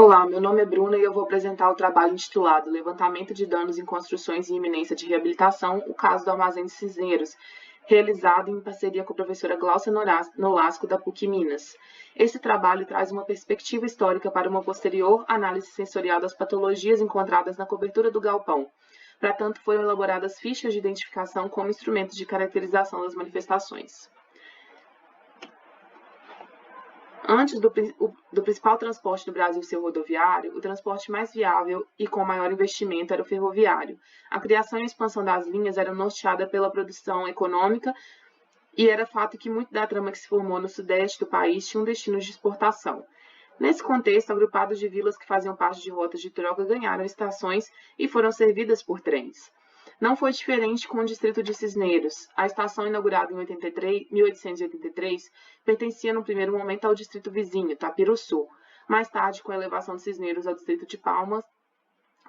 Olá, meu nome é Bruna e eu vou apresentar o trabalho intitulado Levantamento de danos em construções e iminência de reabilitação, o caso do Armazém de Cisneiros, realizado em parceria com a professora Glaucia Nolasco, da PUC Minas. Esse trabalho traz uma perspectiva histórica para uma posterior análise sensorial das patologias encontradas na cobertura do galpão. Para tanto, foram elaboradas fichas de identificação como instrumentos de caracterização das manifestações. Antes do principal transporte do Brasil ser o rodoviário, o transporte mais viável e com maior investimento era o ferroviário. A criação e expansão das linhas era norteada pela produção econômica e era fato que muito da trama que se formou no sudeste do país tinha um destino de exportação. Nesse contexto, agrupados de vilas que faziam parte de rotas de troca ganharam estações e foram servidas por trens. Não foi diferente com o distrito de Cisneiros. A estação, inaugurada em 1883, pertencia no primeiro momento ao distrito vizinho, Tapiruçu. Mais tarde, com a elevação de Cisneiros ao distrito de Palmas,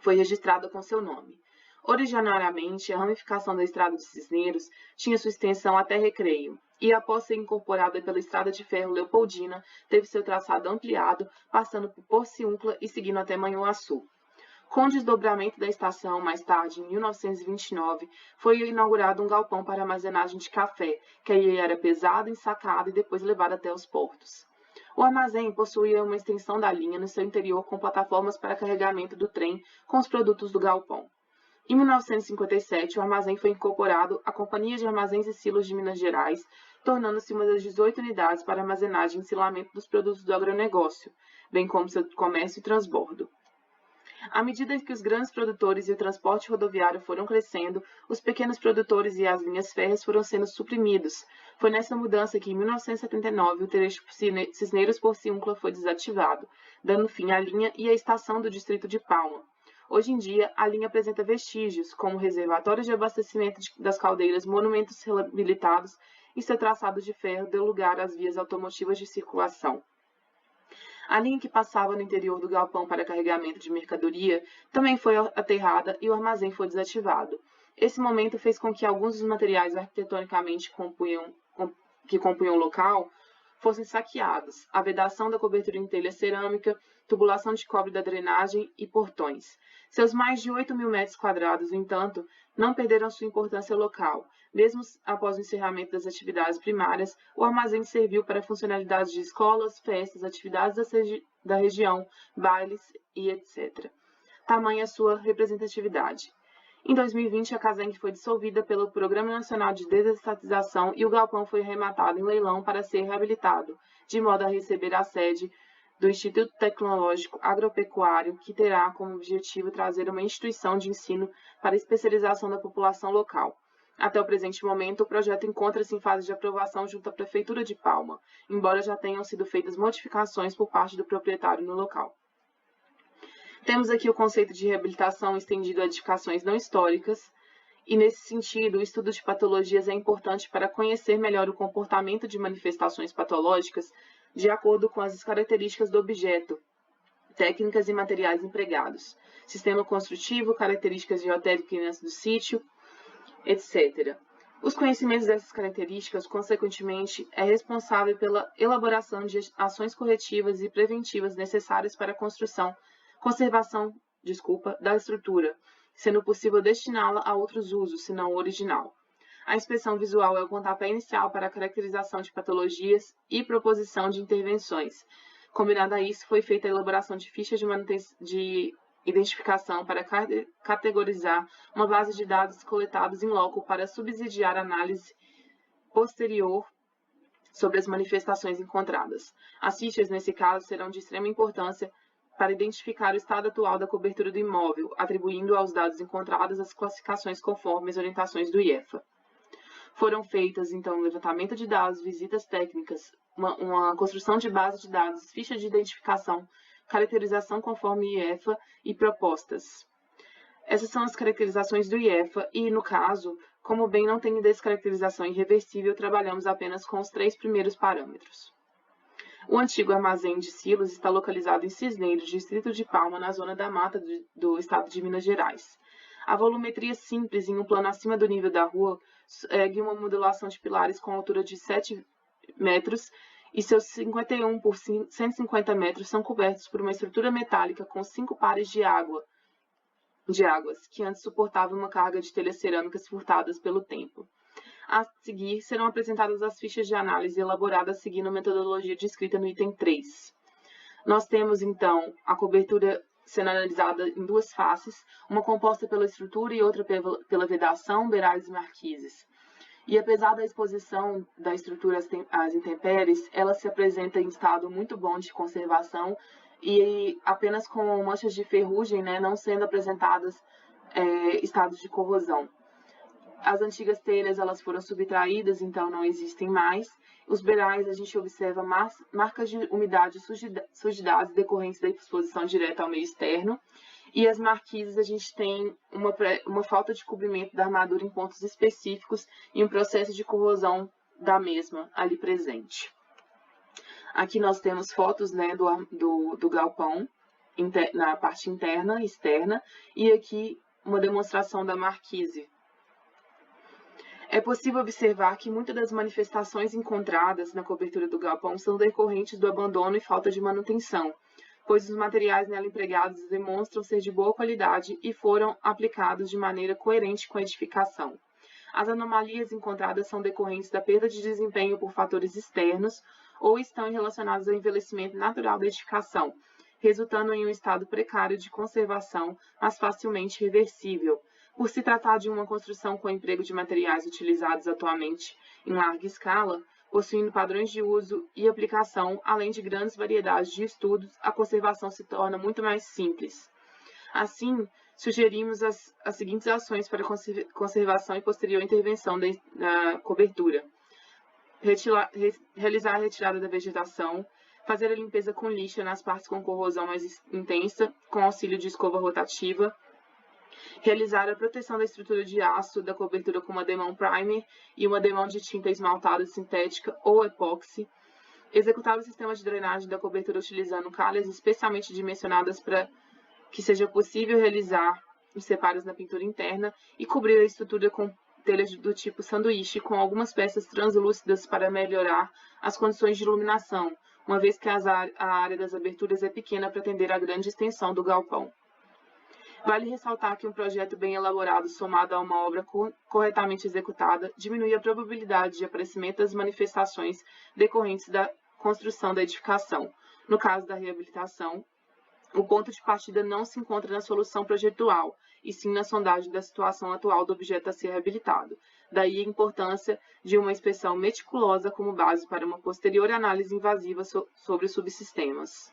foi registrada com seu nome. Originariamente, a ramificação da estrada de Cisneiros tinha sua extensão até Recreio, e após ser incorporada pela estrada de ferro Leopoldina, teve seu traçado ampliado, passando por Porciúncula e seguindo até Manhuaçu. Com o desdobramento da estação, mais tarde, em 1929, foi inaugurado um galpão para armazenagem de café, que aí era pesado, ensacado e depois levado até os portos. O armazém possuía uma extensão da linha no seu interior com plataformas para carregamento do trem com os produtos do galpão. Em 1957, o armazém foi incorporado à Companhia de Armazéns e Silos de Minas Gerais, tornando-se uma das 18 unidades para armazenagem e ensilamento dos produtos do agronegócio, bem como seu comércio e transbordo. À medida que os grandes produtores e o transporte rodoviário foram crescendo, os pequenos produtores e as linhas férreas foram sendo suprimidos. Foi nessa mudança que, em 1979, o trecho Cisneiros-Porciúncula foi desativado, dando fim à linha e à estação do distrito de Palma. Hoje em dia, a linha apresenta vestígios, como reservatórios de abastecimento das caldeiras, monumentos reabilitados e seu traçado de ferro deu lugar às vias automotivas de circulação. A linha que passava no interior do galpão para carregamento de mercadoria também foi aterrada e o armazém foi desativado. Esse momento fez com que alguns dos materiais arquitetonicamente que compunham o local fossem saqueados, a vedação da cobertura em telha cerâmica, tubulação de cobre da drenagem e portões. Seus mais de 8.000 metros quadrados, no entanto, não perderam sua importância local. Mesmo após o encerramento das atividades primárias, o armazém serviu para funcionalidades de escolas, festas, atividades da região, bailes e etc. Tamanha sua representatividade. Em 2020, a Casenc foi dissolvida pelo Programa Nacional de Desestatização e o galpão foi arrematado em leilão para ser reabilitado, de modo a receber a sede do Instituto Tecnológico Agropecuário, que terá como objetivo trazer uma instituição de ensino para a especialização da população local. Até o presente momento, o projeto encontra-se em fase de aprovação junto à Prefeitura de Palma, embora já tenham sido feitas modificações por parte do proprietário no local. Temos aqui o conceito de reabilitação estendido a edificações não históricas, e nesse sentido, o estudo de patologias é importante para conhecer melhor o comportamento de manifestações patológicas de acordo com as características do objeto, técnicas e materiais empregados, sistema construtivo, características geotécnicas do sítio, etc. Os conhecimentos dessas características, consequentemente, é responsável pela elaboração de ações corretivas e preventivas necessárias para a conservação da estrutura, sendo possível destiná-la a outros usos, senão o original. A inspeção visual é o pontapé inicial para a caracterização de patologias e proposição de intervenções. Combinado a isso, foi feita a elaboração de fichas de identificação para categorizar uma base de dados coletados em loco para subsidiar a análise posterior sobre as manifestações encontradas. As fichas, nesse caso, serão de extrema importância para identificar o estado atual da cobertura do imóvel, atribuindo aos dados encontrados as classificações conforme as orientações do IEFA. Foram feitas, então, levantamento de dados, visitas técnicas, uma construção de base de dados, ficha de identificação, caracterização conforme IEFA e propostas. Essas são as caracterizações do IEFA e, no caso, como o bem não tem descaracterização irreversível, trabalhamos apenas com os 3 primeiros parâmetros. O antigo armazém de silos está localizado em Cisneiros, distrito de Palma, na zona da mata do estado de Minas Gerais. A volumetria simples, em um plano acima do nível da rua, segue uma modulação de pilares com altura de 7 metros e seus 51 por 150 metros são cobertos por uma estrutura metálica com 5 pares de águas, que antes suportavam uma carga de telhas cerâmicas furtadas pelo tempo. A seguir, serão apresentadas as fichas de análise elaboradas seguindo a metodologia descrita no item 3. Nós temos, então, a cobertura sendo analisada em duas faces, uma composta pela estrutura e outra pela vedação, beirais e marquises. E apesar da exposição da estrutura às intempéries, ela se apresenta em estado muito bom de conservação e apenas com manchas de ferrugem, né, não sendo apresentadas estados de corrosão. As antigas telhas elas foram subtraídas, então não existem mais. Os beirais a gente observa marcas de umidade e sujidades decorrentes da exposição direta ao meio externo. E as marquises a gente tem uma falta de cobrimento da armadura em pontos específicos e um processo de corrosão da mesma ali presente. Aqui nós temos fotos, né, do galpão na parte interna e externa, e aqui uma demonstração da marquise. É possível observar que muitas das manifestações encontradas na cobertura do galpão são decorrentes do abandono e falta de manutenção, pois os materiais nela empregados demonstram ser de boa qualidade e foram aplicados de maneira coerente com a edificação. As anomalias encontradas são decorrentes da perda de desempenho por fatores externos ou estão relacionadas ao envelhecimento natural da edificação, resultando em um estado precário de conservação, mas facilmente reversível. Por se tratar de uma construção com emprego de materiais utilizados atualmente em larga escala, possuindo padrões de uso e aplicação, além de grandes variedades de estudos, a conservação se torna muito mais simples. Assim, sugerimos as seguintes ações para conservação e posterior intervenção da cobertura. Realizar a retirada da vegetação, fazer a limpeza com lixa nas partes com corrosão mais intensa, com auxílio de escova rotativa, realizar a proteção da estrutura de aço da cobertura com uma demão primer e uma demão de tinta esmaltada sintética ou epóxi, executar o sistema de drenagem da cobertura utilizando calhas especialmente dimensionadas para que seja possível realizar os separos na pintura interna e cobrir a estrutura com telhas do tipo sanduíche com algumas peças translúcidas para melhorar as condições de iluminação, uma vez que a área das aberturas é pequena para atender à grande extensão do galpão. Vale ressaltar que um projeto bem elaborado somado a uma obra corretamente executada diminui a probabilidade de aparecimento das manifestações decorrentes da construção da edificação. No caso da reabilitação, o ponto de partida não se encontra na solução projetual, e sim na sondagem da situação atual do objeto a ser reabilitado. Daí a importância de uma inspeção meticulosa como base para uma posterior análise invasiva sobre os subsistemas.